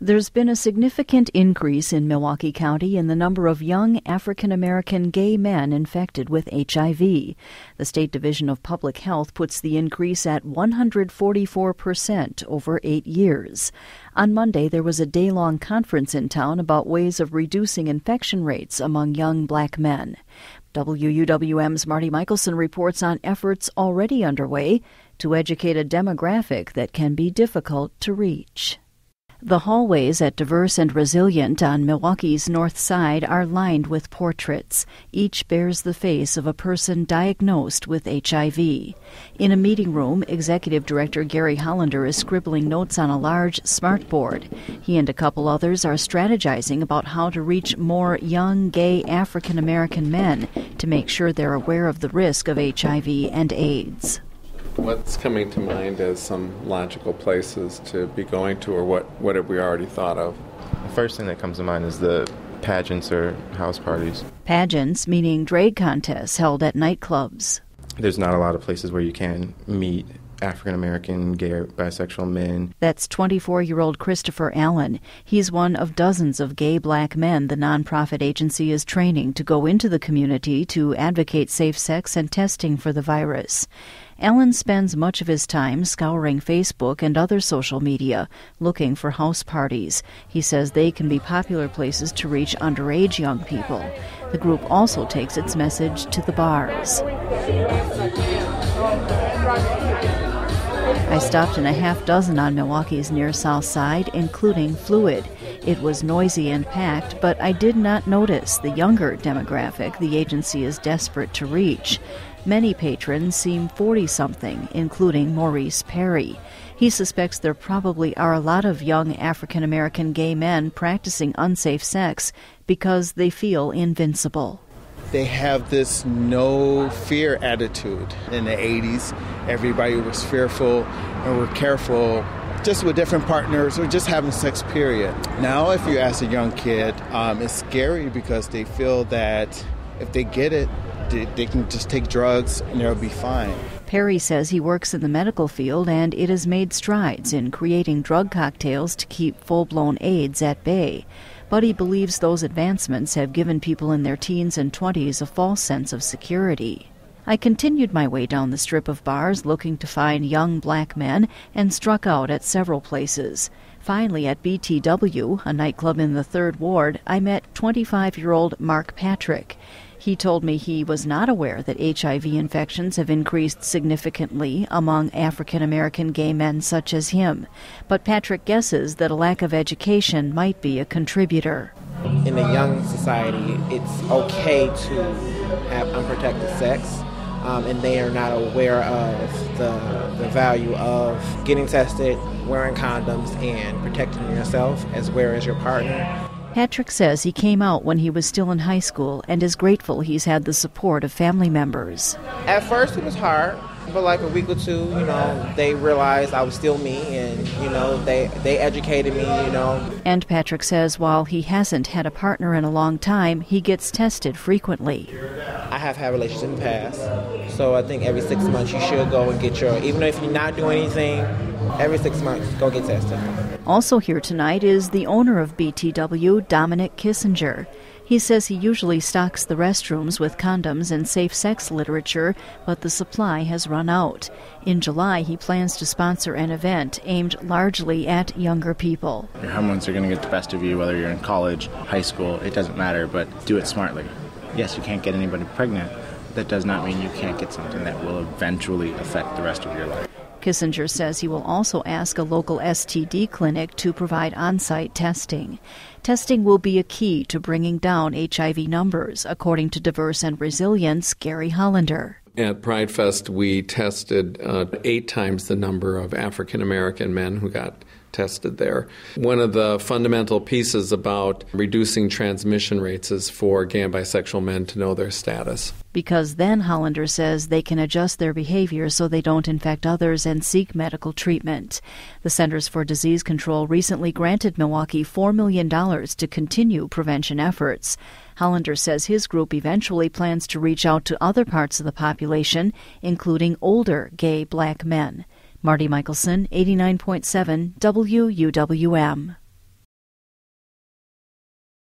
There's been a significant increase in Milwaukee County in the number of young African-American gay men infected with HIV. The State Division of Public Health puts the increase at 144% over 8 years. On Monday, there was a day-long conference in town about ways of reducing infection rates among young black men. WUWM's Marty Michelson reports on efforts already underway to educate a demographic that can be difficult to reach. The hallways at Diverse and Resilient on Milwaukee's North Side are lined with portraits. Each bears the face of a person diagnosed with HIV. In a meeting room, Executive Director Gary Hollander is scribbling notes on a large smartboard. He and a couple others are strategizing about how to reach more young, gay African-American men to make sure they're aware of the risk of HIV and AIDS. What's coming to mind as some logical places to be going to, or what have we already thought of? The first thing that comes to mind is the pageants or house parties. Pageants, meaning drag contests held at nightclubs. There's not a lot of places where you can meet African-American, gay, or bisexual men. That's 24-year-old Christopher Allen. He's one of dozens of gay black men the nonprofit agency is training to go into the community to advocate safe sex and testing for the virus. Allen spends much of his time scouring Facebook and other social media, looking for house parties. He says they can be popular places to reach underage young people. The group also takes its message to the bars. I stopped in a half dozen on Milwaukee's near south side, including Fluid. It was noisy and packed, but I did not notice the younger demographic the agency is desperate to reach. Many patrons seem 40-something, including Maurice Perry. He suspects there probably are a lot of young African-American gay men practicing unsafe sex because they feel invincible. They have this no fear attitude. In the 80s, everybody was fearful and were careful just with different partners or just having sex, period. Now, if you ask a young kid, it's scary because they feel that if they get it, they can just take drugs and they'll be fine. Perry says he works in the medical field and it has made strides in creating drug cocktails to keep full-blown AIDS at bay. But he believes those advancements have given people in their teens and 20s a false sense of security. I continued my way down the strip of bars looking to find young black men and struck out at several places. Finally, at BTW, a nightclub in the 3rd Ward, I met 25-year-old Mark Patrick. He told me he was not aware that HIV infections have increased significantly among African-American gay men such as him. But Patrick guesses that a lack of education might be a contributor. In a young society, it's okay to have unprotected sex, and they are not aware of the value of getting tested, wearing condoms, and protecting yourself as well as your partner. Patrick says he came out when he was still in high school and is grateful he's had the support of family members. At first it was hard, but like a week or two, they realized I was still me and, they educated me, And Patrick says while he hasn't had a partner in a long time, he gets tested frequently. I have had relationships in the past, so I think every 6 months you should go and get even if you're not doing anything, every 6 months, go get tested. Also here tonight is the owner of BTW, Dominic Kissinger. He says he usually stocks the restrooms with condoms and safe sex literature, but the supply has run out. In July, he plans to sponsor an event aimed largely at younger people. Your hormones are going to get the best of you, whether you're in college, high school, it doesn't matter, but do it smartly. Yes, you can't get anybody pregnant. That does not mean you can't get something that will eventually affect the rest of your life. Kissinger says he will also ask a local STD clinic to provide on-site testing. Testing will be a key to bringing down HIV numbers, according to Diverse and Resilient's Gary Hollander. At Pride Fest, we tested 8 times the number of African-American men who got tested there. One of the fundamental pieces about reducing transmission rates is for gay and bisexual men to know their status. Because then, Hollander says, they can adjust their behavior so they don't infect others and seek medical treatment. The Centers for Disease Control recently granted Milwaukee $4 million to continue prevention efforts. Hollander says his group eventually plans to reach out to other parts of the population, including older gay black men. Marty Michelson, 89.7 WUWM.